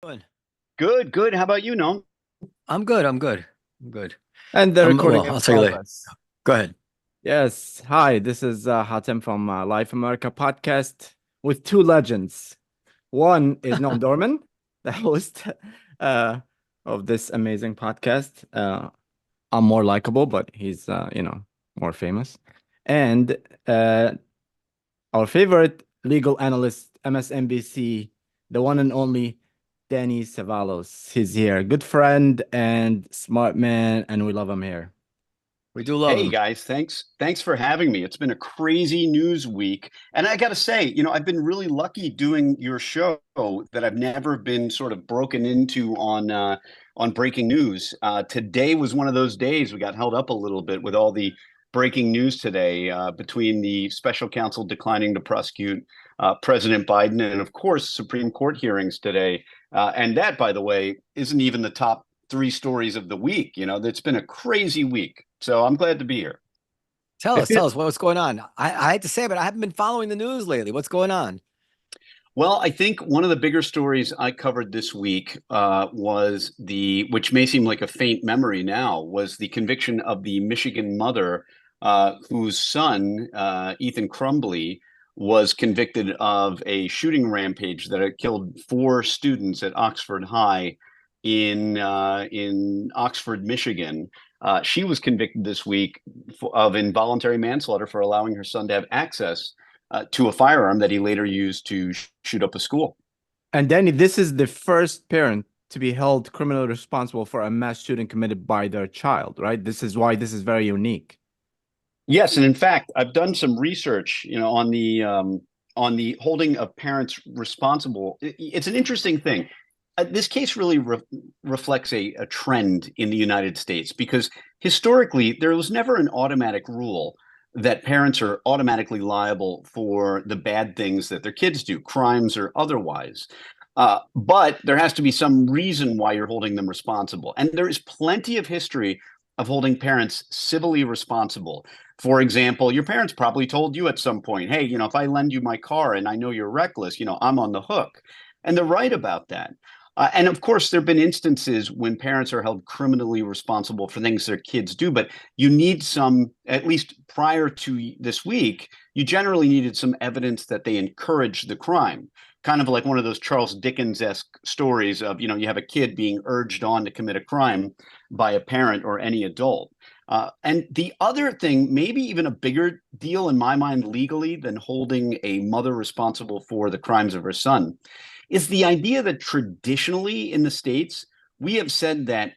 Doing? Good, good. How about you, Noam? I'm good. I'm good. I'm good. And the recording Well, in I'll tell you later. progress. Go ahead. Yes. Hi, this is Hatem from Live America Podcast with two legends. One is Noam Dworman, the host uh, of this amazing podcast. I'm more likable, but he's, more famous. And our favorite legal analyst, MSNBC, the one and only Danny Cevallos. He's here. Good friend and smart man, and we love him here. We do love Hey him. guys, thanks for having me. It's been a crazy news week. And I got to say, I've been really lucky doing your show that I've never been sort of broken into on breaking news. Today was one of those days we got held up a little bit with all the breaking news today between the special counsel declining to prosecute President Biden and of course Supreme Court hearings today. And that, by the way, isn't even the top three stories of the week. It's been a crazy week. So I'm glad to be here. I feel Tell us what's going on. I hate to say it, but I haven't been following the news lately. What's going on? Well, I think one of the bigger stories I covered this week was which may seem like a faint memory now, was the conviction of the Michigan mother whose son, Ethan Crumbley, was convicted of a shooting rampage that had killed four students at Oxford High in Oxford, Michigan. She was convicted this week of involuntary manslaughter for allowing her son to have access to a firearm that he later used to shoot up a school. And Danny, this is the first parent to be held criminally responsible for a mass shooting committed by their child, right? This is why this is very unique. Yes, and in fact, I've done some research, on the holding of parents responsible. It's an interesting thing. This case really reflects a trend in the United States because historically there was never an automatic rule that parents are automatically liable for the bad things that their kids do, crimes or otherwise. But there has to be some reason why you're holding them responsible. And there is plenty of history of holding parents civilly responsible. For example, your parents probably told you at some point, hey, if I lend you my car and I know you're reckless, I'm on the hook. And they're right about that. And of course, there have been instances when parents are held criminally responsible for things their kids do, but you need some, at least prior to this week, you generally needed some evidence that they encouraged the crime. Kind of like one of those Charles Dickens-esque stories of, you have a kid being urged on to commit a crime by a parent or any adult. And the other thing, maybe even a bigger deal in my mind legally than holding a mother responsible for the crimes of her son, is the idea that traditionally in the States, we have said that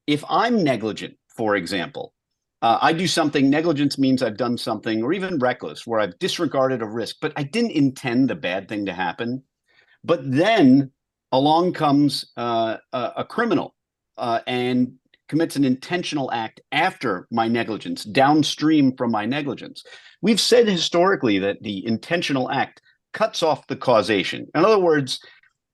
if I'm negligent, for example, I do something, negligence means I've done something, or even reckless, where I've disregarded a risk, but I didn't intend the bad thing to happen. But then along comes a criminal and commits an intentional act after my negligence, downstream from my negligence. We've said historically that the intentional act cuts off the causation. In other words,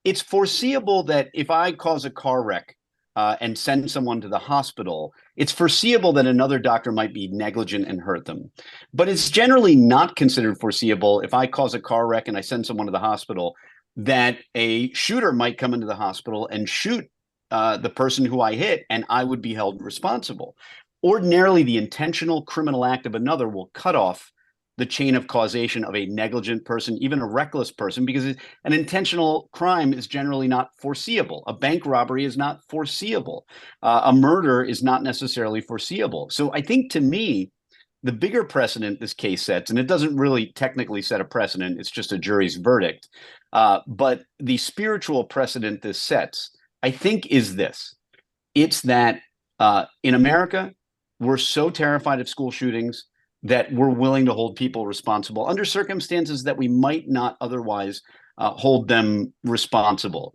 it's foreseeable that if I cause a car wreck and send someone to the hospital, it's foreseeable that another doctor might be negligent and hurt them. But it's generally not considered foreseeable if I cause a car wreck and I send someone to the hospital that a shooter might come into the hospital and shoot the person who I hit, and I would be held responsible. Ordinarily, the intentional criminal act of another will cut off the chain of causation of a negligent person, even a reckless person, because an intentional crime is generally not foreseeable. A bank robbery is not foreseeable. A murder is not necessarily foreseeable. So I think to me, the bigger precedent this case sets, and it doesn't really technically set a precedent, it's just a jury's verdict. But the spiritual precedent this sets, I think, is this. It's that in America, we're so terrified of school shootings that we're willing to hold people responsible under circumstances that we might not otherwise hold them responsible.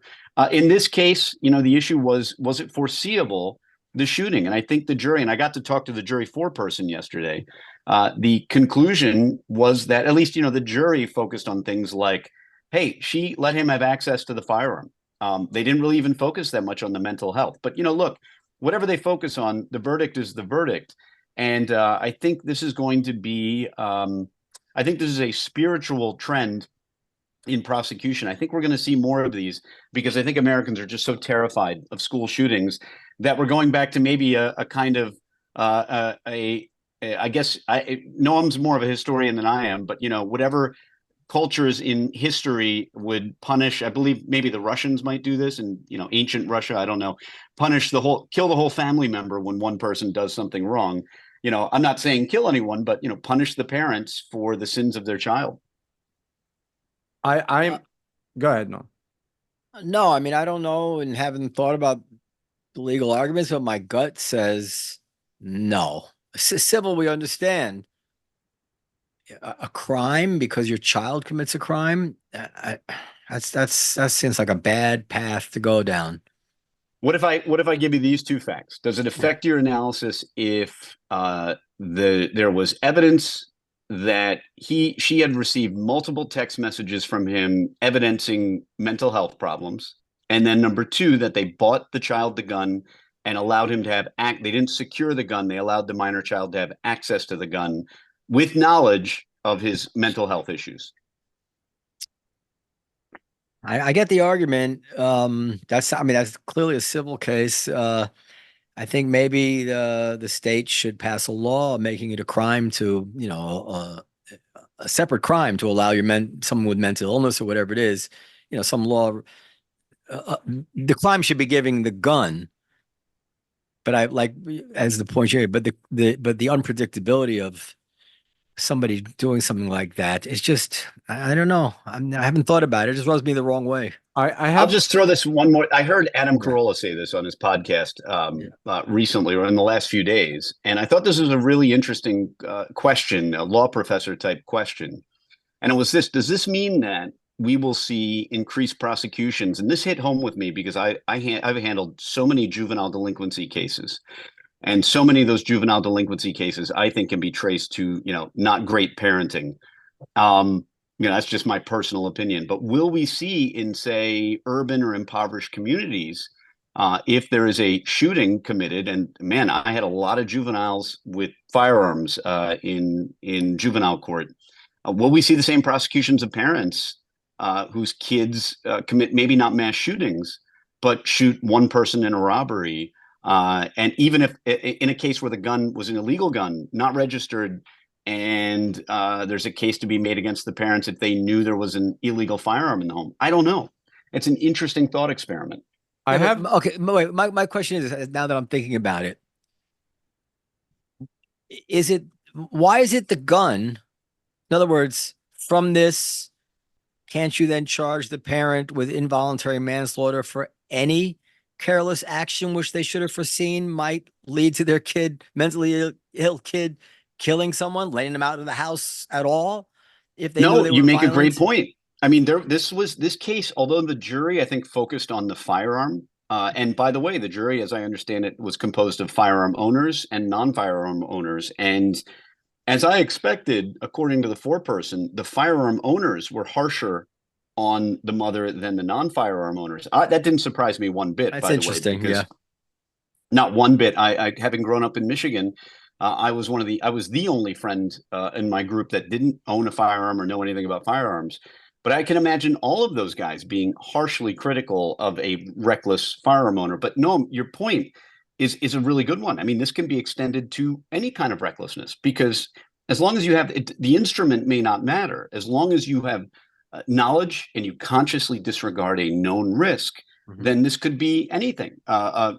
In this case, the issue was it foreseeable, the shooting? And I think the jury, and I got to talk to the jury foreperson yesterday, the conclusion was that at least, the jury focused on things like, hey, she let him have access to the firearm. They didn't really even focus that much on the mental health. But, look, whatever they focus on, the verdict is the verdict. And I think this is going to be, I think this is a spiritual trend in prosecution. I think we're going to see more of these because I think Americans are just so terrified of school shootings that we're going back to maybe a kind of I guess Noam's more of a historian than I am, but whatever cultures in history would punish, I believe maybe the Russians might do this, and ancient Russia, I don't know, kill the whole family member when one person does something wrong. I'm not saying kill anyone, but punish the parents for the sins of their child. I'm go ahead, no. No, I mean, I don't know and haven't thought about the legal arguments, but my gut says no. Civil, we understand. A crime because your child commits a crime, that seems like a bad path to go down. What if I give you these two facts? Does it affect your analysis if there was evidence that she had received multiple text messages from him evidencing mental health problems, and then number two, that they bought the child the gun and allowed him to have they didn't secure the gun, they allowed the minor child to have access to the gun with knowledge of his mental health issues? I get the argument. That's clearly a civil case. I think maybe the state should pass a law making it a crime to, a separate crime to allow someone with mental illness or whatever it is, some law. The crime should be giving the gun. But I like, as the point here, but the unpredictability of somebody doing something like that, it's just, I don't know. I haven't thought about it. It just rubs me the wrong way. I'll just throw this one more. I heard Hatem Gabr say this on his podcast recently, or in the last few days, and I thought this was a really interesting question, a law professor type question. And it was this: does this mean that we will see increased prosecutions? And this hit home with me because I've handled so many juvenile delinquency cases, and so many of those juvenile delinquency cases I think can be traced to not great parenting. That's just my personal opinion. But will we see in, say, urban or impoverished communities, if there is a shooting committed, and man, I had a lot of juveniles with firearms in juvenile court. Will we see the same prosecutions of parents whose kids commit maybe not mass shootings, but shoot one person in a robbery? And even if in a case where the gun was an illegal gun, not registered, and there's a case to be made against the parents if they knew there was an illegal firearm in the home. I don't know. It's an interesting thought experiment. Okay. My question is, now that I'm thinking about it, why is it the gun? In other words, from this, can't you then charge the parent with involuntary manslaughter for any careless action which they should have foreseen might lead to their mentally ill kid, killing someone, letting them out of the house at all? If they knew they you were make violent? a great point. I mean, this case, although the jury, I think, focused on the firearm, and by the way, the jury, as I understand it, was composed of firearm owners and non-firearm owners. And as I expected, according to the foreperson, the firearm owners were harsher on the mother than the non-firearm owners. That didn't surprise me one bit. That's interesting. Yeah, not one bit. I having grown up in Michigan, I was the only friend in my group that didn't own a firearm or know anything about firearms. But I can imagine all of those guys being harshly critical of a reckless firearm owner. But no, your point is a really good one. I mean, this can be extended to any kind of recklessness, because as long as you have the instrument may not matter, as long as you have knowledge and you consciously disregard a known risk, then this could be anything.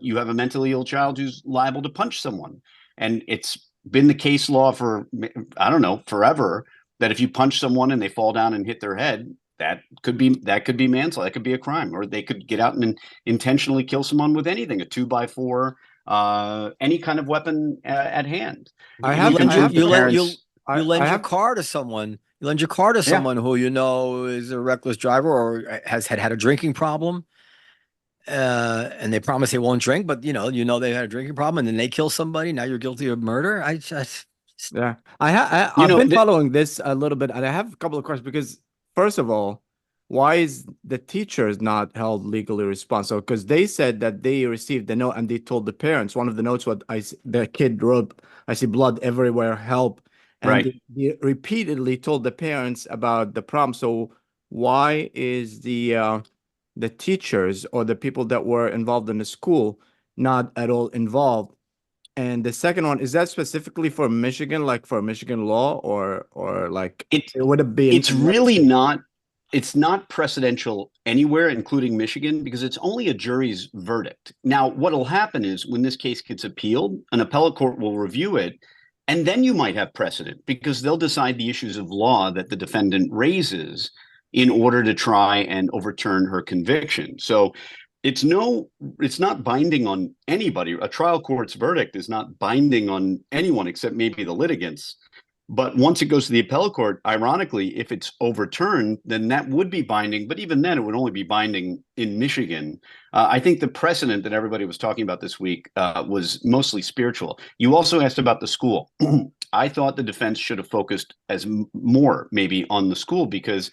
You have a mentally ill child who's liable to punch someone. And it's been the case law for, I don't know, forever, that if you punch someone and they fall down and hit their head, that could be manslaughter. That could be a crime. Or they could get out and intentionally kill someone with anything, a 2x4, any kind of weapon at hand. You lend your car to someone. You lend your car to someone who is a reckless driver or has had a drinking problem. And they promise they won't drink, but they had a drinking problem, and then they kill somebody. Now you're guilty of murder. I've been following this a little bit, and I have a couple of questions. Because first of all, why is the teachers not held legally responsible? Because they said that they received the note and they told the parents. One of the notes, the kid wrote, "I see blood everywhere, help." And they repeatedly told the parents about the problem. So why is the teachers or the people that were involved in the school not at all involved? And the second one, is that specifically for Michigan, like for Michigan law, or like It it would have been it's really not. It's not precedential anywhere, including Michigan, because it's only a jury's verdict. Now, what'll happen is when this case gets appealed, an appellate court will review it, and then you might have precedent because they'll decide the issues of law that the defendant raises in order to try and overturn her conviction. So it's not binding on anybody. A trial court's verdict is not binding on anyone except maybe the litigants. But once it goes to the appellate court, ironically, if it's overturned, then that would be binding. But even then, it would only be binding in Michigan. I think the precedent that everybody was talking about this week was mostly spiritual. You also asked about the school. I thought the defense should have focused more maybe on the school, because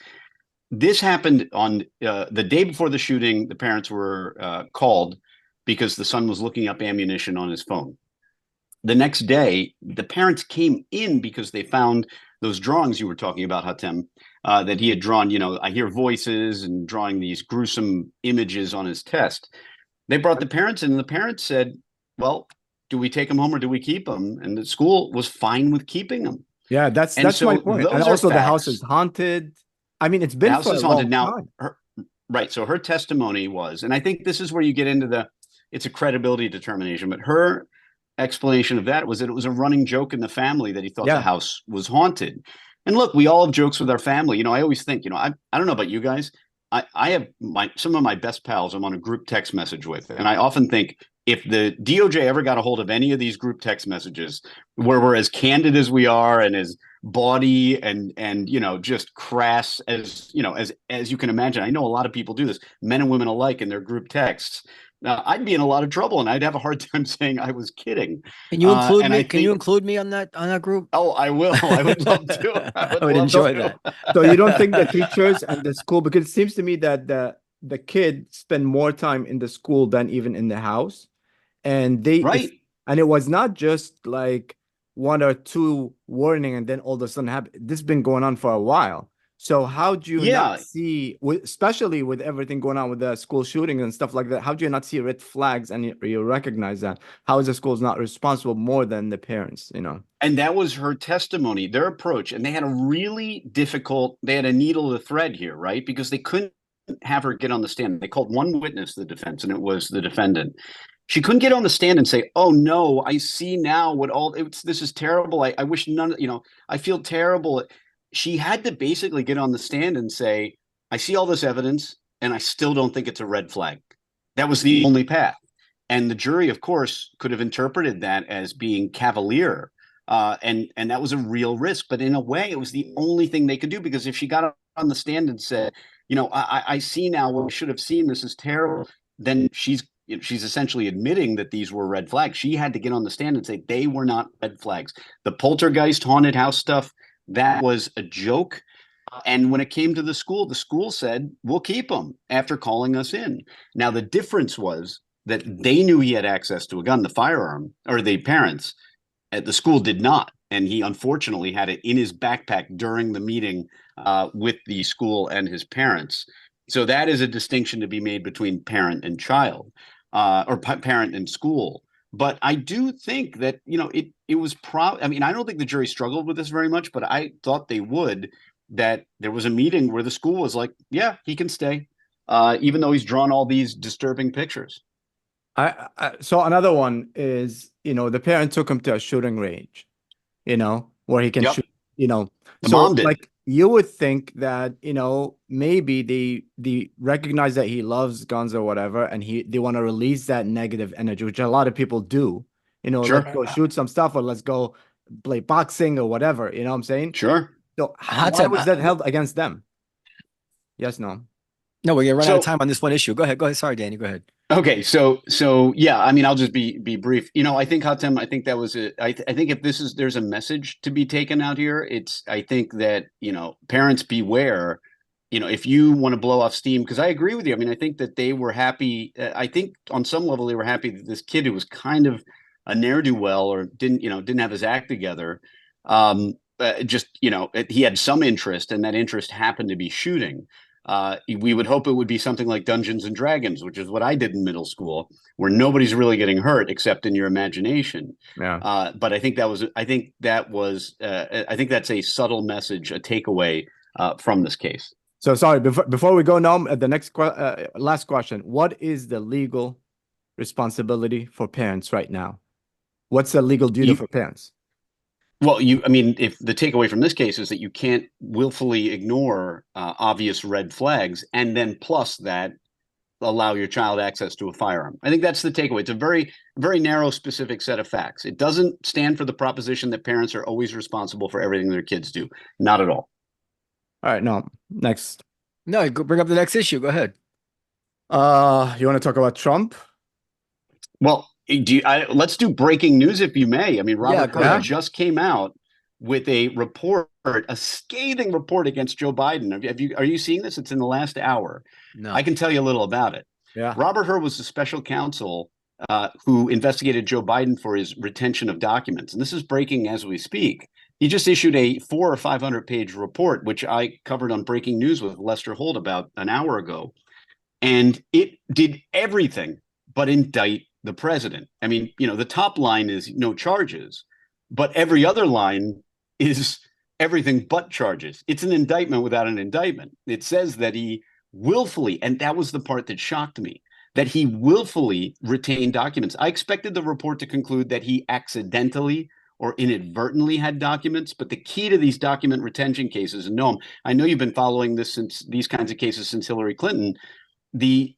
this happened on the day before the shooting. The parents were called because the son was looking up ammunition on his phone. The next day, the parents came in because they found those drawings you were talking about, Hatem, that he had drawn. I hear voices and drawing these gruesome images on his test. They brought the parents in, and the parents said, well, do we take him home or do we keep him? And the school was fine with keeping him. Yeah, that's so my point. And also the house is haunted. I mean, it's been the house for is a haunted long now. time. Right. So her testimony was, and I think this is where you get into it's a credibility determination, but her explanation of that was that it was a running joke in the family that he thought the house was haunted. And look, we all have jokes with our family. I always think, I don't know about you guys. I have some of my best pals I'm on a group text message with. And I often think if the DOJ ever got a hold of any of these group text messages where we're as candid as we are and as bawdy and just crass as you can imagine. I know a lot of people do this, men and women alike, in their group texts. I'd be in a lot of trouble, and I'd have a hard time saying I was kidding. Can you include me? Can you include me on that group? Oh, I will. I would love to. I would enjoy that. So you don't think the teachers and the school, because it seems to me that the kids spend more time in the school than even in the house, and and it was not just like one or two warning and then all of a sudden happen. This has been going on for a while. So how do you not see, especially with everything going on with the school shooting and stuff like that, how do you not see red flags and you recognize that? How is the schools not responsible more than the parents, And that was her testimony, their approach. And they had they had a needle to thread here, right? Because they couldn't have her get on the stand. They called one witness, the defense, and it was the defendant. She couldn't get on the stand and say, oh no, I see now this is terrible. I wish I feel terrible. She had to basically get on the stand and say, I see all this evidence and I still don't think it's a red flag. That was the only path. And the jury, of course, could have interpreted that as being cavalier. And that was a real risk. But in a way, it was the only thing they could do, because if she got on the stand and said, I see now what we should have seen, this is terrible, then she's essentially admitting that these were red flags. She had to get on the stand and say they were not red flags. The poltergeist haunted house stuff, that was a joke. And when it came to the school said, we'll keep him after calling us in. Now, the difference was that they knew he had access to a gun, the firearm, or the parents at the school did not. And he unfortunately had it in his backpack during the meeting with the school and his parents. So that is a distinction to be made between parent and child, or parent and school. But I do think that, it was I don't think the jury struggled with this very much, but I thought they would, that there was a meeting where the school was like, yeah, he can stay, even though he's drawn all these disturbing pictures. So another one is, the parent took him to a shooting range, where he can shoot, The so mom did. Like you would think that, maybe they recognize that he loves guns or whatever, and they want to release that negative energy, which a lot of people do, Sure. Let's go shoot some stuff, or let's go play boxing or whatever, you know what I'm saying? Sure. So why was that held against them? Yes, no. No, we're gonna run out of time on this one issue. Go ahead. Sorry, Danny. Go ahead. Okay, so yeah, I'll just be brief. I think Hatem, I think that was I think if there's a message to be taken out here, I think that, parents beware, if you want to blow off steam, because I agree with you. I think that they were happy. I think on some level they were happy that this kid who was kind of a ne'er-do-well, or didn't have his act together, he had some interest, and that interest happened to be shooting. We would hope it would be something like Dungeons and Dragons, which is what I did in middle school, where nobody's really getting hurt except in your imagination. Yeah. But I think that's a subtle message, a takeaway from this case. So sorry, before we go now, the last question. What is the legal responsibility for parents right now? What's the legal duty for parents? Well, if the takeaway from this case is that you can't willfully ignore obvious red flags and then plus that allow your child access to a firearm. I think that's the takeaway. It's a very, very narrow, specific set of facts. It doesn't stand for the proposition that parents are always responsible for everything their kids do. Not at all. All right, no, next. No, go bring up the next issue. Go ahead. You want to talk about Trump? Well, let's do breaking news if you may. I mean, Robert Hur just came out with a report, a scathing report against Joe Biden. Are you seeing this? It's in the last hour. No. I can tell you a little about it. Yeah. Robert Hur was the special counsel who investigated Joe Biden for his retention of documents. And this is breaking as we speak. He just issued a 400 or 500 page report, which I covered on Breaking News with Lester Holt about an hour ago. And it did everything but indict the president. I mean, the top line is no charges, but every other line is everything but charges. It's an indictment without an indictment. It says that he willfully, and that was the part that shocked me, that he willfully retained documents. I expected the report to conclude that he accidentally or inadvertently had documents, but the key to these document retention cases, and Noam, I know you've been following these kinds of cases since Hillary Clinton. The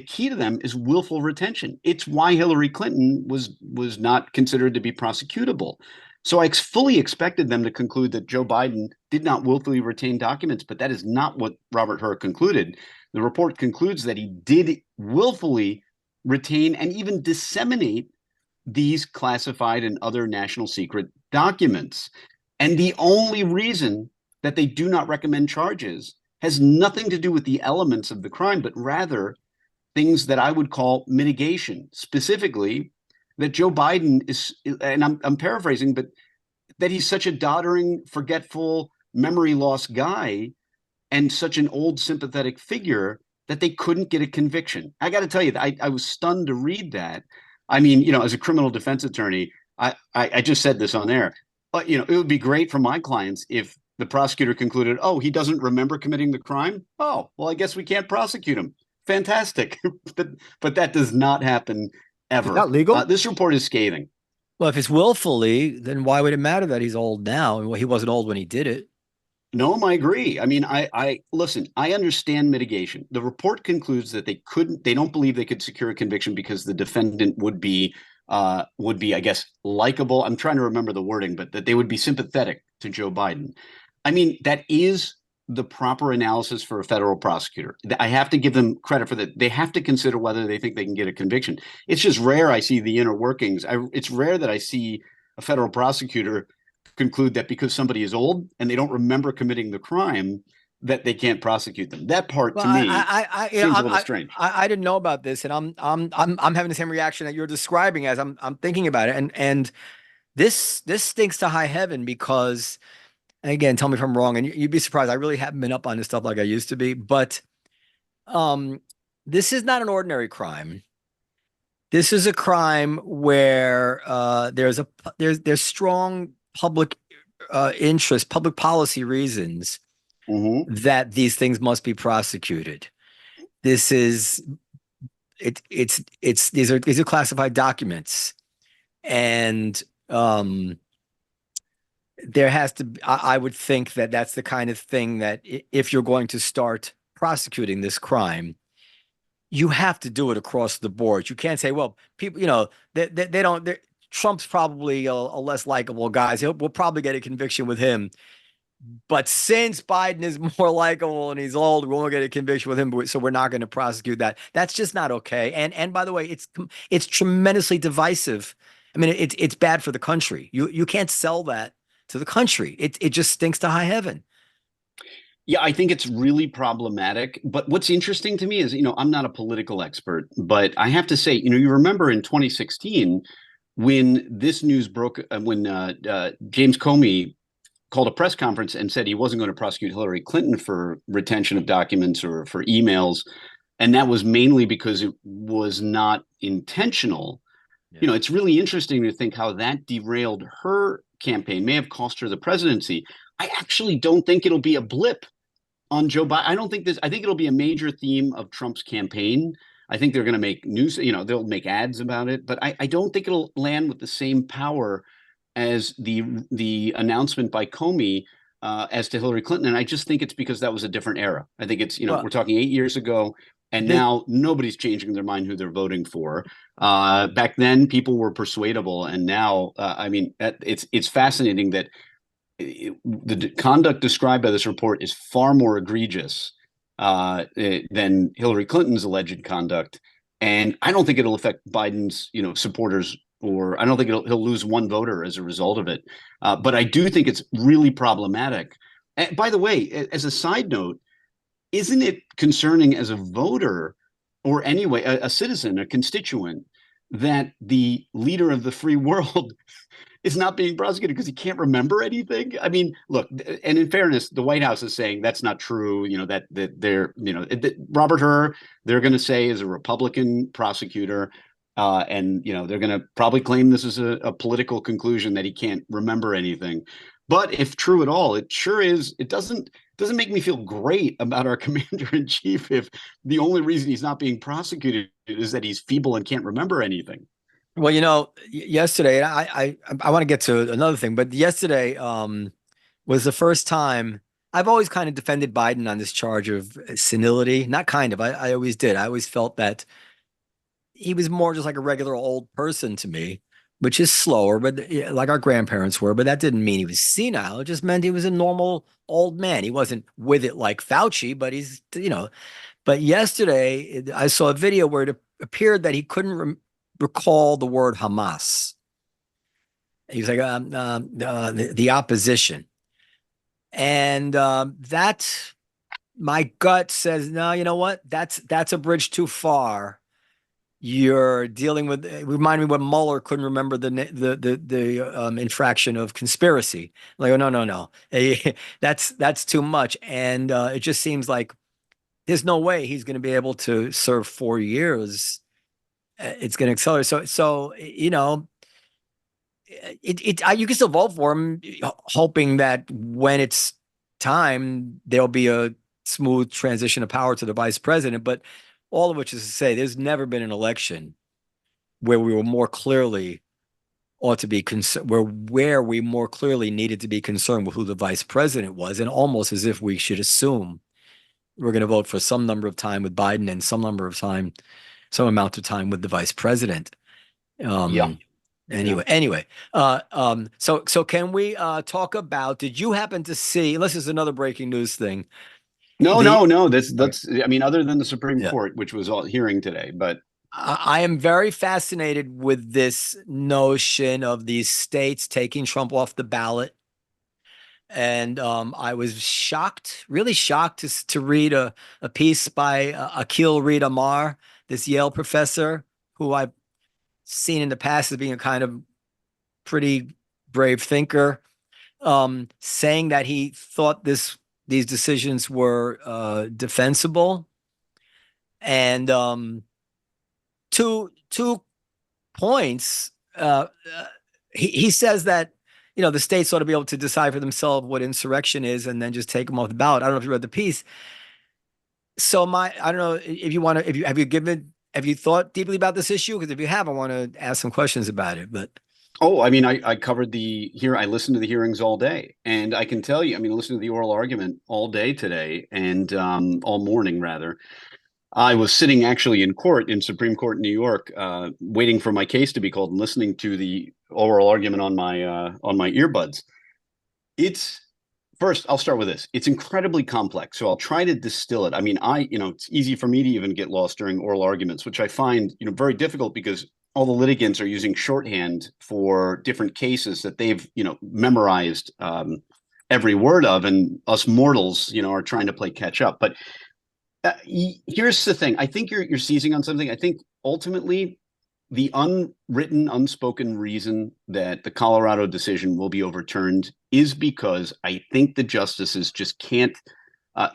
key to them is willful retention. It's why Hillary Clinton was not considered to be prosecutable. So I fully expected them to conclude that Joe Biden did not willfully retain documents, but that is not what Robert Hur concluded. The report concludes that he did willfully retain and even disseminate these classified and other national secret documents. And the only reason that they do not recommend charges has nothing to do with the elements of the crime, but rather things that I would call mitigation, specifically that Joe Biden is, and I'm paraphrasing, but that he's such a doddering, forgetful, memory loss guy and such an old sympathetic figure that they couldn't get a conviction. I got to tell you, I was stunned to read that. I mean, as a criminal defense attorney, I just said this on air, but, it would be great for my clients if the prosecutor concluded, oh, he doesn't remember committing the crime. Oh, well, I guess we can't prosecute him. Fantastic. but that does not happen ever. Is that legal? This report is scathing. Well, if it's willfully, then why would it matter that he's old now? Well, he wasn't old when he did it. No, I agree. I mean, I listen, I understand mitigation. The report concludes that they don't believe they could secure a conviction because the defendant would be, I guess, likable. I'm trying to remember the wording, but that they would be sympathetic to Joe Biden. I mean, that is the proper analysis for a federal prosecutor. I have to give them credit for that. They have to consider whether they think they can get a conviction. It's just rare I see the inner workings. It's rare that I see a federal prosecutor conclude that because somebody is old and they don't remember committing the crime, that they can't prosecute them. That part to me seems a little strange. I didn't know about this, and I'm having the same reaction that you're describing as I'm thinking about it, and this stinks to high heaven because. And again, tell me if I'm wrong, and you'd be surprised. I really haven't been up on this stuff like I used to be, but this is not an ordinary crime. This is a crime where there's strong public interest, public policy reasons that these things must be prosecuted. These are classified documents, and there has to be, I would think that that's the kind of thing that if you're going to start prosecuting this crime, you have to do it across the board. You can't say, well, people, they don't, Trump's probably a less likable guy. So we'll probably get a conviction with him. But since Biden is more likable and he's old, we won't get a conviction with him. So we're not going to prosecute that. That's just not okay. And by the way, it's tremendously divisive. I mean, it's bad for the country. You can't sell that to the country. It just stinks to high heaven. Yeah, I think it's really problematic. But what's interesting to me is, I'm not a political expert, but I have to say, you remember in 2016 when this news broke, when James Comey called a press conference and said he wasn't going to prosecute Hillary Clinton for retention of documents or for emails. And that was mainly because it was not intentional. Yeah. It's really interesting to think how that derailed her campaign, may have cost her the presidency. I actually don't think it'll be a blip on Joe Biden. I think it'll be a major theme of Trump's campaign. I think they're going to make news, they'll make ads about it, but I don't think it'll land with the same power as the announcement by Comey as to Hillary Clinton. And I just think it's because that was a different era. I think it's, we're talking 8 years ago, and now nobody's changing their mind who they're voting for. Back then, people were persuadable, and now, it's fascinating that the conduct described by this report is far more egregious than Hillary Clinton's alleged conduct, and I don't think it'll affect Biden's supporters, or I don't think he'll lose one voter as a result of it. But I do think it's really problematic. And by the way, as a side note, isn't it concerning as a voter, or anyway a citizen, a constituent, that the leader of the free world is not being prosecuted because he can't remember anything? I mean, look, and in fairness, the White House is saying that's not true. That they're, Robert Hur, they're going to say, is a Republican prosecutor. And they're going to probably claim this is a political conclusion, that he can't remember anything. But if true at all, it sure is. It doesn't make me feel great about our commander in chief if the only reason he's not being prosecuted is that he's feeble and can't remember anything. Well, yesterday, I want to get to another thing, but yesterday was the first time. I've always kind of defended Biden on this charge of senility. Not kind of, I always did. I always felt that he was more just like a regular old person to me, which is slower, but like our grandparents were. But that didn't mean he was senile. It just meant he was a normal old man. He wasn't with it like Fauci, but he's, But yesterday, I saw a video where it appeared that he couldn't recall the word Hamas. He was like the opposition, and that my gut says, no, you know what? That's a bridge too far. You're dealing with. It reminded me when Mueller couldn't remember the infraction of conspiracy. Like, oh, no, that's too much, and it just seems like there's no way he's going to be able to serve 4 years. It's going to accelerate. So you can still vote for him, hoping that when it's time, there'll be a smooth transition of power to the vice president. But all of which is to say, there's never been an election where we were more clearly ought to be concerned, where we more clearly needed to be concerned with who the vice president was, and almost as if we should assume we're going to vote for some number of time with Biden and some amount of time with the vice president. Anyway. So can we talk about? Did you happen to see? Unless there's another breaking news thing. No. That's. I mean, other than the Supreme Court, which was all hearing today, but I am very fascinated with this notion of these states taking Trump off the ballot. And I was really shocked to read a piece by Akil Reed Amar, this Yale professor who I've seen in the past as being a kind of pretty brave thinker, saying that he thought these decisions were defensible. And two points. He says that the states ought to be able to decide for themselves what insurrection is, and then just take them off the ballot. I don't know if you read the piece. So I don't know if you want to. Have you thought deeply about this issue? Because if you have, I want to ask some questions about it. But I mean, I covered I listened to the hearings all day, and I can tell you, I mean, I listened to the oral argument all day today, and all morning rather. I was sitting actually in Supreme Court in New York, waiting for my case to be called and listening to the oral argument on my earbuds. First, I'll start with this. It's incredibly complex, so I'll try to distill it. I mean, it's easy for me to even get lost during oral arguments, which I find, very difficult because all the litigants are using shorthand for different cases that they've, memorized every word of, and us mortals, are trying to play catch up. But here's the thing. I think you're seizing on something. I think ultimately the unwritten, unspoken reason that the Colorado decision will be overturned is because I think the justices just can't.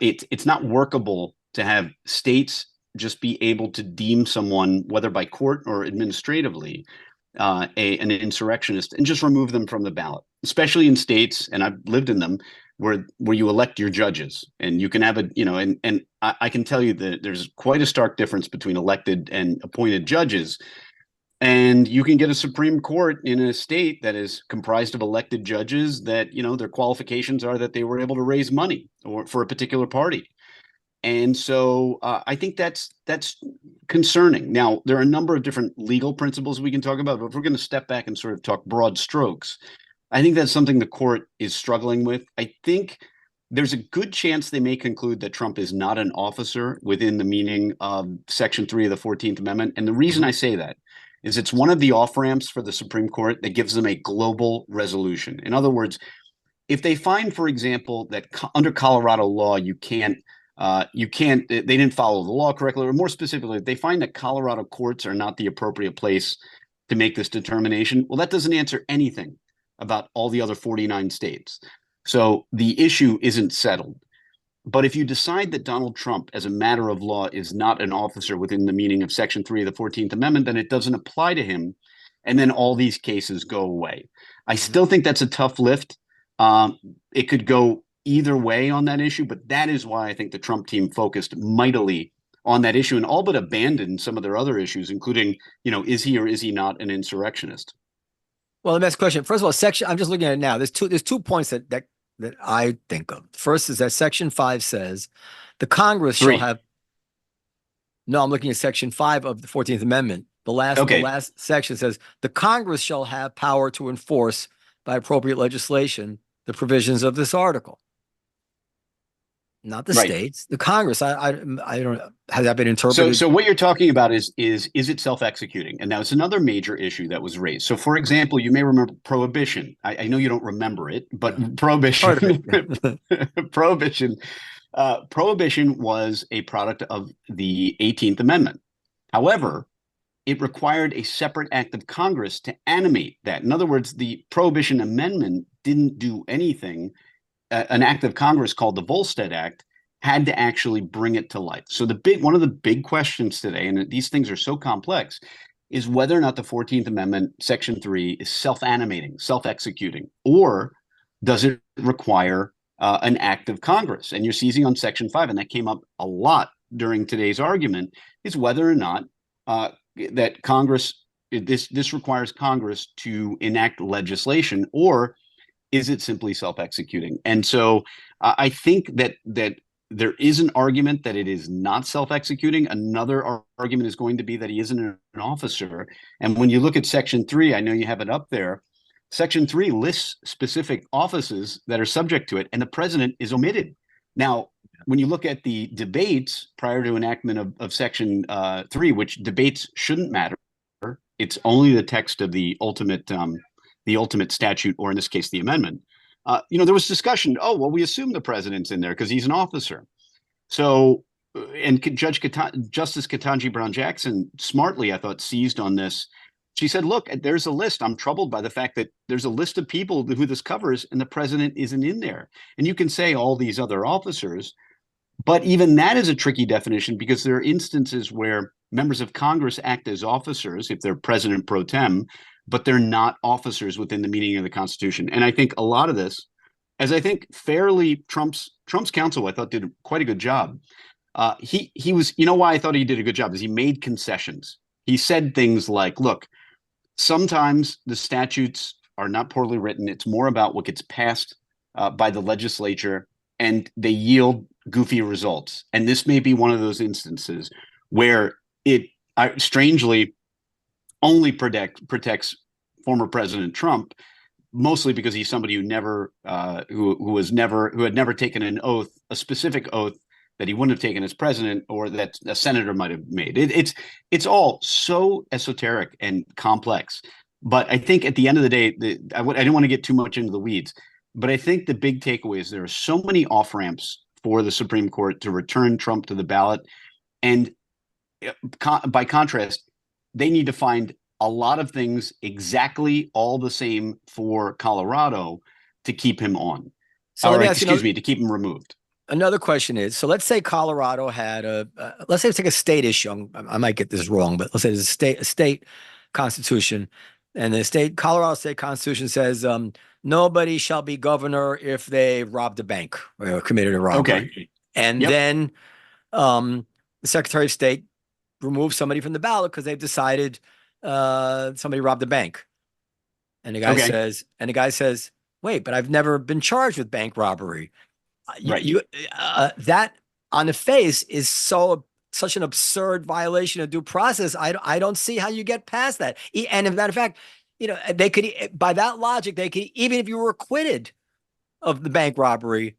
It's not workable to have states just be able to deem someone, whether by court or administratively, an insurrectionist, and just remove them from the ballot, especially in states, and I've lived in them, where you elect your judges, and you can have and I can tell you that there's quite a stark difference between elected and appointed judges. And you can get a Supreme Court in a state that is comprised of elected judges that, their qualifications are that they were able to raise money or for a particular party. And so I think that's concerning. Now, there are a number of different legal principles we can talk about, but if we're going to step back and sort of talk broad strokes, I think that's something the court is struggling with. I think there's a good chance they may conclude that Trump is not an officer within the meaning of Section 3 of the 14th Amendment. And the reason I say that is it's one of the off-ramps for the Supreme Court that gives them a global resolution. In other words, if they find, for example, that under Colorado law, they didn't follow the law correctly, or more specifically, if they find that Colorado courts are not the appropriate place to make this determination, well, that doesn't answer anything about all the other 49 states. So the issue isn't settled. But if you decide that Donald Trump, as a matter of law, is not an officer within the meaning of Section 3 of the 14th Amendment, then it doesn't apply to him. And then all these cases go away. I still think that's a tough lift. It could go either way on that issue, but that is why I think the Trump team focused mightily on that issue and all but abandoned some of their other issues, including, is he or is he not an insurrectionist? Well, the next question. First of all, I'm just looking at it now. There's two points that I think of. First is that Section 5 says the Congress shall have. No, I'm looking at Section 5 of the 14th Amendment. The last section says the Congress shall have power to enforce by appropriate legislation the provisions of this article. Not the states, the Congress. I don't know. Has that been interpreted? So what you're talking about is it self-executing? And now it's another major issue that was raised. So, for example, you may remember prohibition. I know you don't remember it, but prohibition, prohibition was a product of the 18th Amendment. However, it required a separate act of Congress to animate that. In other words, the Prohibition Amendment didn't do anything. An act of Congress called the Volstead Act had to actually bring it to life. So one of the big questions today, and these things are so complex, is whether or not the 14th Amendment, Section 3, is self-animating, self-executing, or does it require an act of Congress? And you're seizing on Section 5, and that came up a lot during today's argument, is whether or not that Congress, this requires Congress to enact legislation, or is it simply self-executing? And so I think that there is an argument that it is not self-executing. Another argument is going to be that he isn't an officer. And when you look at Section 3, I know you have it up there, Section 3 lists specific offices that are subject to it, and the president is omitted. Now, when you look at the debates prior to enactment of Section 3, which debates shouldn't matter, it's only the text of the ultimate statute, or in this case, the amendment. There was discussion. Oh, well, we assume the president's in there because he's an officer. So, and Justice Ketanji Brown Jackson smartly, I thought, seized on this. She said, "Look, there's a list. I'm troubled by the fact that there's a list of people who this covers, and the president isn't in there. And you can say all these other officers, but even that is a tricky definition because there are instances where members of Congress act as officers if they're president pro tem, but they're not officers within the meaning of the Constitution." And I think a lot of this, as I think fairly Trump's counsel, I thought did quite a good job. He was, why I thought he did a good job is he made concessions. He said things like, look, sometimes the statutes are not poorly written. It's more about what gets passed by the legislature, and they yield goofy results. And this may be one of those instances where it strangely only protects former President Trump, mostly because he's somebody who had never taken an oath, a specific oath that he wouldn't have taken as president, or that a senator might have made. It's all so esoteric and complex. But I think at the end of the day, I didn't want to get too much into the weeds, but I think the big takeaway is there are so many off ramps for the Supreme Court to return Trump to the ballot, and by contrast, they need to find a lot of things exactly all the same for Colorado to keep him on. So let me ask excuse me, to keep him removed. Another question is, so let's say Colorado had let's say it's like a state issue. I might get this wrong, but let's say it's a state constitution, and the Colorado state constitution says nobody shall be governor if they robbed a bank or committed a robbery. Okay. And then the Secretary of State removes somebody from the ballot because they've decided somebody robbed a bank. And the guy says, wait, but I've never been charged with bank robbery. Right. That on the face is such an absurd violation of due process. I don't see how you get past that. And as a matter of fact, they could, by that logic, they could, even if you were acquitted of the bank robbery,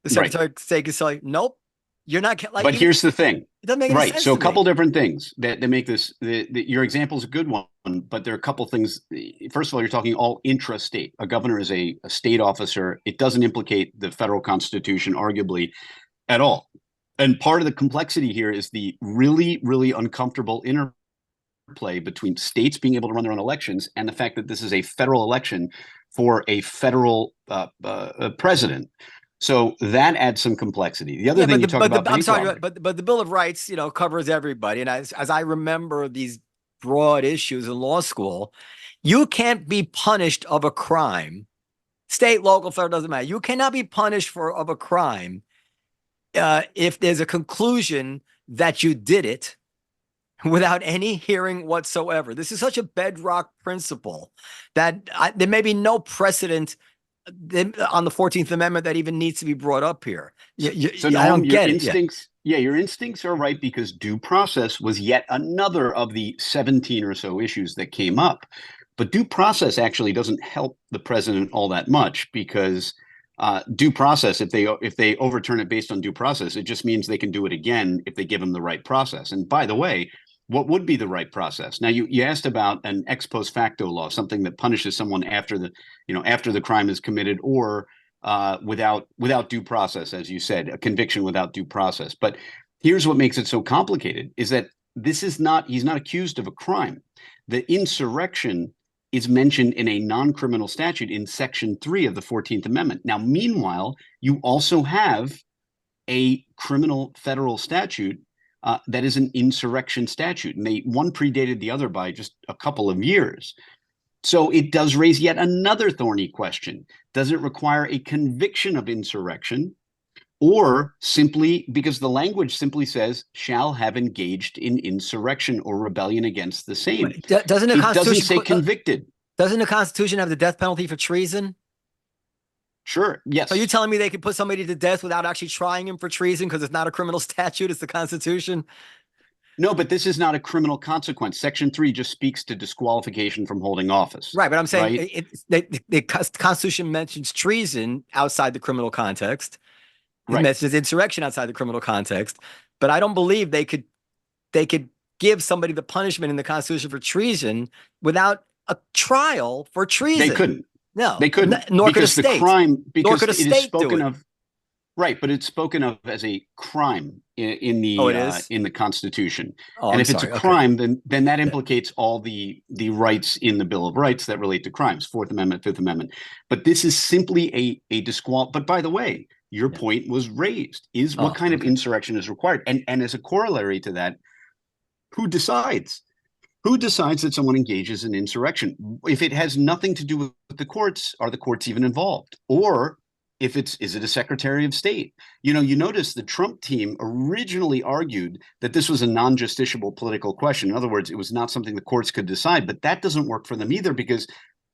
the Secretary of State could say, nope, you're not. But here's the thing. It doesn't make any sense. So a couple different things that make this. Your example is a good one, but there are a couple things. First of all, you're talking all intra-state. A governor is a state officer. It doesn't implicate the federal constitution, arguably, at all. And part of the complexity here is the really, really uncomfortable interplay between states being able to run their own elections and the fact that this is a federal election for a federal president. So that adds some complexity. The other thing you talk about, I'm sorry, but the Bill of Rights, covers everybody. And as I remember these broad issues in law school, you can't be punished of a crime, state, local, federal, doesn't matter. You cannot be punished of a crime if there's a conclusion that you did it without any hearing whatsoever. This is such a bedrock principle that there may be no precedent on the 14th Amendment that even needs to be brought up here. So I don't get it. Your instincts are right, because due process was yet another of the 17 or so issues that came up. But due process actually doesn't help the president all that much, because due process, if they overturn it based on due process, it just means they can do it again if they give them the right process. And by the way, what would be the right process? Now, you asked about an ex post facto law, something that punishes someone after the crime is committed, or without due process, as you said, a conviction without due process. But here's what makes it so complicated: is that he's not accused of a crime. The insurrection is mentioned in a non-criminal statute in Section 3 of the 14th Amendment. Now, meanwhile, you also have a criminal federal statute that is an insurrection statute, and one predated the other by just a couple of years. So it does raise yet another thorny question. Does it require a conviction of insurrection, or simply, because the language simply says, shall have engaged in insurrection or rebellion against the same? Doesn't the Constitution, it doesn't say convicted. Doesn't the Constitution have the death penalty for treason? Sure. Yes. So you're telling me they could put somebody to death without actually trying him for treason because it's not a criminal statute, it's the Constitution? No, but this is not a criminal consequence. Section 3 just speaks to disqualification from holding office. Right, but I'm saying the Constitution mentions treason outside the criminal context. It mentions insurrection outside the criminal context. But I don't believe they could give somebody the punishment in the Constitution for treason without a trial for treason. They couldn't. No, they couldn't. Nor could a state. Because it is spoken of. Right, but it's spoken of as a crime in the Constitution. And if it's a crime, then that implicates all the rights in the Bill of Rights that relate to crimes, Fourth Amendment, Fifth Amendment. But this is simply a disqual. But by the way, your point was raised: is what kind of insurrection is required? And as a corollary to that, who decides? Who decides that someone engages in insurrection? If it has nothing to do with the courts, are the courts even involved? Or is it a Secretary of State? You notice the Trump team originally argued that this was a non-justiciable political question. In other words, it was not something the courts could decide, but that doesn't work for them either, because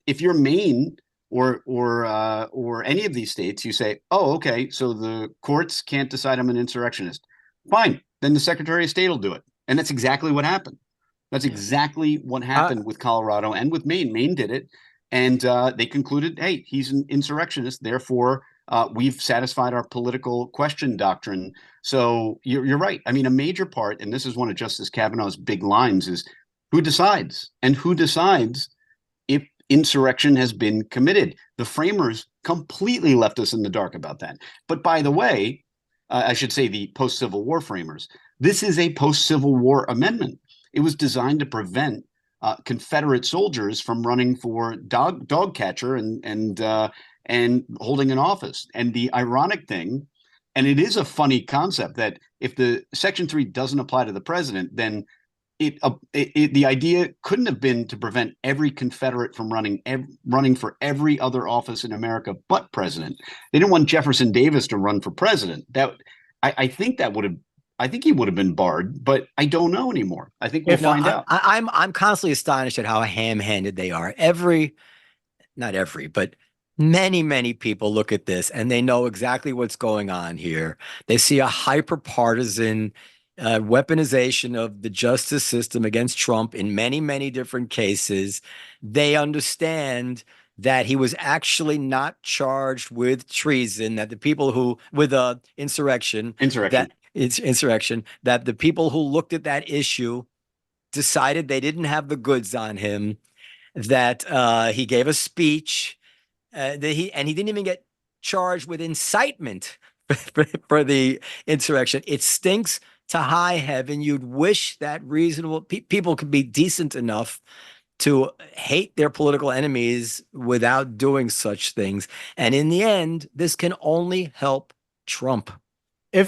if you're Maine or any of these states, you say, oh, okay, so the courts can't decide I'm an insurrectionist. Fine, then the Secretary of State will do it. And that's exactly what happened. That's exactly what happened with Colorado and with Maine. Maine did it, and they concluded, hey, he's an insurrectionist, therefore we've satisfied our political question doctrine. So you're right. I mean, a major part, and this is one of Justice Kavanaugh's big lines, is who decides? And who decides if insurrection has been committed? The framers completely left us in the dark about that. But by the way, I should say the post-Civil War framers, this is a post-Civil War amendment. It was designed to prevent Confederate soldiers from running for dog catcher and holding an office. And the ironic thing, and it is a funny concept, that if the Section 3 doesn't apply to the president, then the idea couldn't have been to prevent every Confederate from running for every other office in America but president. They didn't want Jefferson Davis to run for president. I think he would have been barred, but I don't know anymore. I think we'll find out. I'm constantly astonished at how ham-handed they are. Not every, but many people look at this and they know exactly what's going on here. They see a hyper-partisan weaponization of the justice system against Trump in many different cases. They understand that he was actually not charged with treason, that the people who with insurrection, that the people who looked at that issue decided they didn't have the goods on him, that he gave a speech, and he didn't even get charged with incitement for the insurrection. It stinks to high heaven. You'd wish that reasonable people could be decent enough to hate their political enemies without doing such things. And in the end, this can only help Trump. I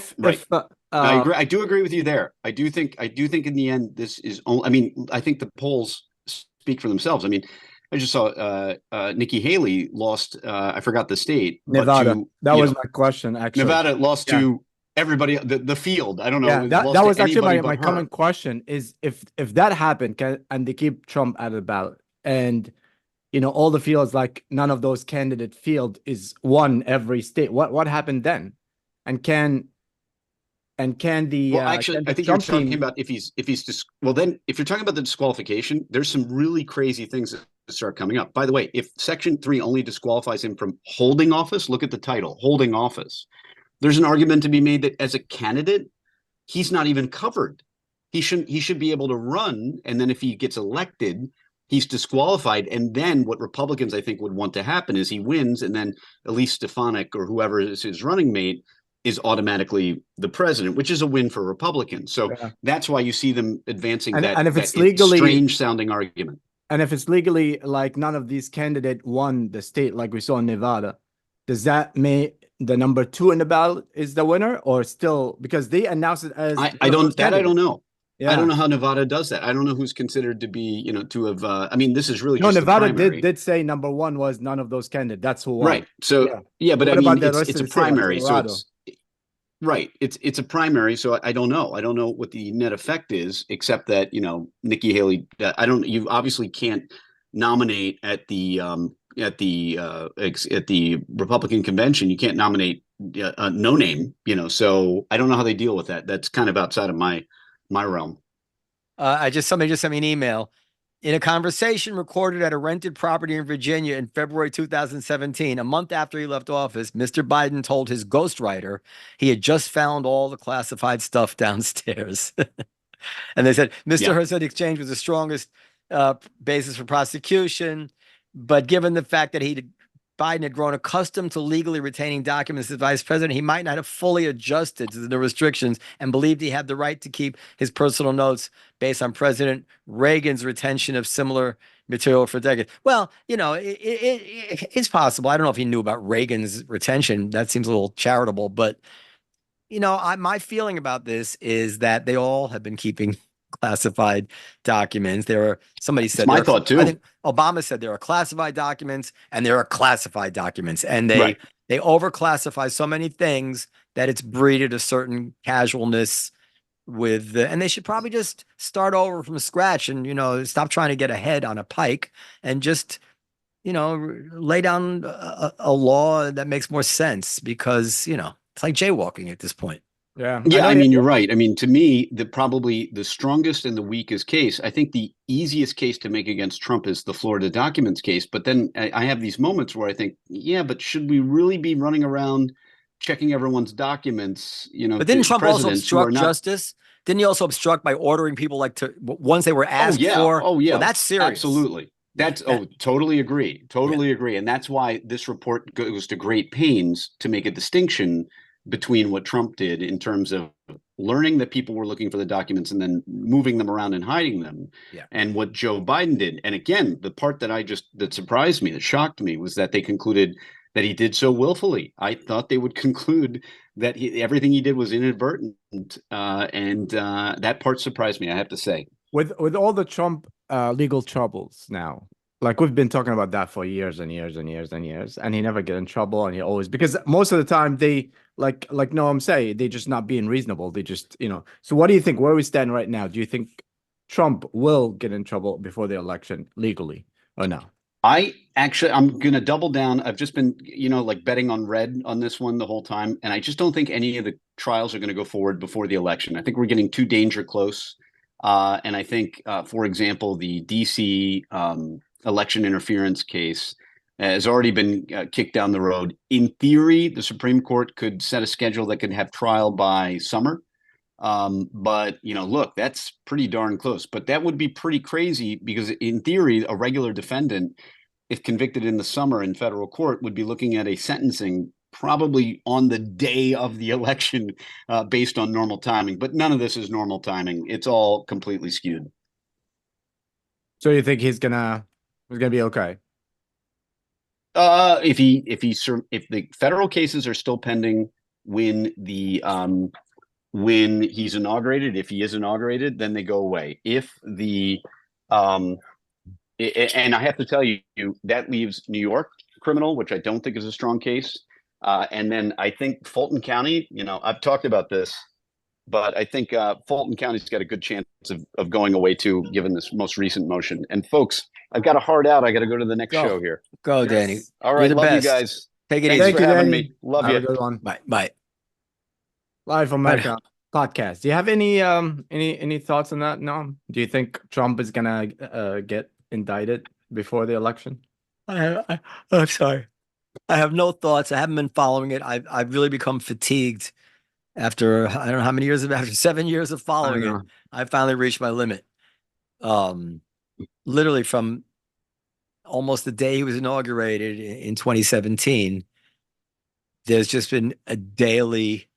agree. I do agree with you there. I do think in the end, this is only, I mean, I think the polls speak for themselves. I mean, I just saw Nikki Haley lost, I forgot the state. Nevada. That was my question, actually. Nevada lost to everybody, the field. I don't know. Yeah, that was actually my common question is if that happened and they keep Trump out of the ballot and, all the fields, like none of those candidate field is won every state. What happened then? And can the actually, I think you're talking about if he's then if you're talking about the disqualification, there's some really crazy things that start coming up. By the way, if Section 3 only disqualifies him from holding office, look at the title, holding office. There's an argument to be made that as a candidate, he's not even covered. He should be able to run, and then if he gets elected, he's disqualified. And then what Republicans, I think, would want to happen is he wins, and then Elise Stefanik or whoever is his running mate is automatically the president, which is a win for Republicans. So that's why you see them advancing and if it's legally strange sounding argument. And if it's legally, like none of these candidates won the state, like we saw in Nevada, does that make the number 2 in the ballot is the winner, or still, because they announced it as I don't know. Yeah. I don't know how Nevada does that. I don't know who's considered to be, to have. I mean, this is really just Nevada did say number 1 was none of those candidates. That's who won. Right. So but I mean, it's a primary. So it's right. It's a primary. So I don't know. I don't know what the net effect is, except that Nikki Haley. You obviously can't nominate at the Republican convention. You can't nominate no name. So I don't know how they deal with that. That's kind of outside of my realm. Somebody just sent me an email. In a conversation recorded at a rented property in Virginia in February 2017, a month after he left office, Mr. Biden told his ghostwriter he had just found all the classified stuff downstairs. And they said, Mr. Hurd said the exchange was the strongest basis for prosecution, but given the fact that Biden had grown accustomed to legally retaining documents as vice president, he might not have fully adjusted to the restrictions and believed he had the right to keep his personal notes based on President Reagan's retention of similar material for decades. Well, it's possible. I don't know if he knew about Reagan's retention. That seems a little charitable, but my feeling about this is that they all have been keeping classified documents. Somebody said my thought too. I think Obama said there are classified documents and there are classified documents, and they overclassify so many things that it's breeded a certain casualness and they should probably just start over from scratch and stop trying to get ahead on a pike and just lay down a law that makes more sense, because it's like jaywalking at this point. Yeah. I mean, you're right. I mean, to me, probably the strongest and the weakest case, I think the easiest case to make against Trump is the Florida documents case. But then I have these moments where I think, but should we really be running around checking everyone's documents? But didn't Trump also obstruct justice? Didn't he also obstruct by ordering people once they were asked for? Oh, yeah. Well, that's serious. Absolutely. Totally agree. Totally agree. And that's why this report goes to great pains to make a distinction between what Trump did in terms of learning that people were looking for the documents and then moving them around and hiding them, and what Joe Biden did. And again, the part that surprised me, that shocked me, was that they concluded that he did so willfully. I thought they would conclude that everything he did was inadvertent, and that part surprised me, I have to say. With all the Trump legal troubles now, like we've been talking about that for years and years and years and years, and he never get in trouble, and he always, because most of the time they like Noam say, they just not being reasonable. They just, So what do you think? Where we stand right now? Do you think Trump will get in trouble before the election legally or no? I'm going to double down. I've just been, betting on red on this one the whole time. And I just don't think any of the trials are going to go forward before the election. I think we're getting too danger close. And I think, for example, the DC election interference case has already been kicked down the road. In theory, the Supreme Court could set a schedule that could have trial by summer. But look, that's pretty darn close. But that would be pretty crazy, because in theory, a regular defendant, if convicted in the summer in federal court, would be looking at a sentencing probably on the day of the election, based on normal timing. But none of this is normal timing. It's all completely skewed. So you think he's gonna be okay? If the federal cases are still pending when he's inaugurated, if he is inaugurated, then they go away. If the and I have to tell you, that leaves New York criminal, which I don't think is a strong case. And then I think Fulton County, I've talked about this, but I think Fulton County's got a good chance of going away too, given this most recent motion. And folks, I've got a hard out. I got to go to the next show here. Go, Danny. All right, You're the love best. you guys. Take it Thanks easy. for having Danny. me. Love Have you. a good one. Bye. Live from America podcast. Do you have any thoughts on that? No. Do you think Trump is gonna get indicted before the election? I'm sorry. I have no thoughts. I haven't been following it. I've really become fatigued after, I don't know how many years after 7 years of following it. I finally reached my limit. Literally from almost the day he was inaugurated in 2017, there's just been a daily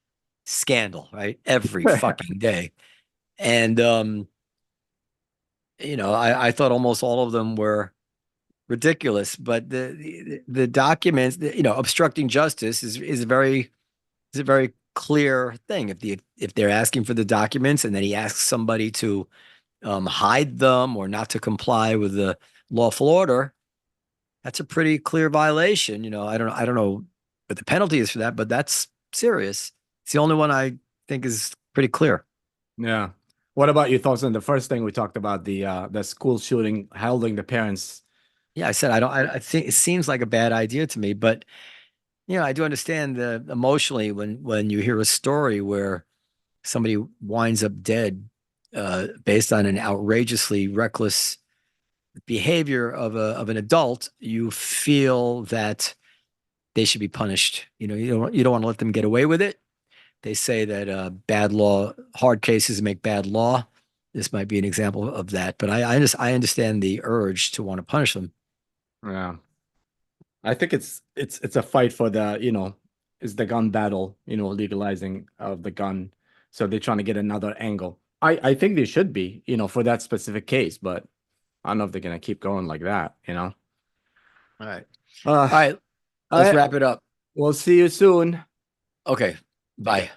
scandal, right? Every fucking day. And I thought almost all of them were ridiculous, but the documents, obstructing justice is a very clear thing. If they're asking for the documents and then he asks somebody to hide them or not to comply with the lawful order, that's a pretty clear violation. I don't know what the penalty is for that, but that's serious. It's the only one I think is pretty clear. Yeah. What about your thoughts on the first thing we talked about, the school shooting, holding the parents? Yeah, I said I think it seems like a bad idea to me, but I do understand emotionally when you hear a story where somebody winds up dead based on an outrageously reckless behavior of an adult, you feel that they should be punished. You don't want to let them get away with it. They say that bad law, hard cases make bad law. This might be an example of that, but I understand the urge to want to punish them. Yeah, I think it's a fight for it's the gun battle, legalizing of the gun. So they're trying to get another angle. I think they should be, for that specific case, but I don't know if they're gonna keep going like that, All right. All right. Let's wrap it up. We'll see you soon. Okay. Bye.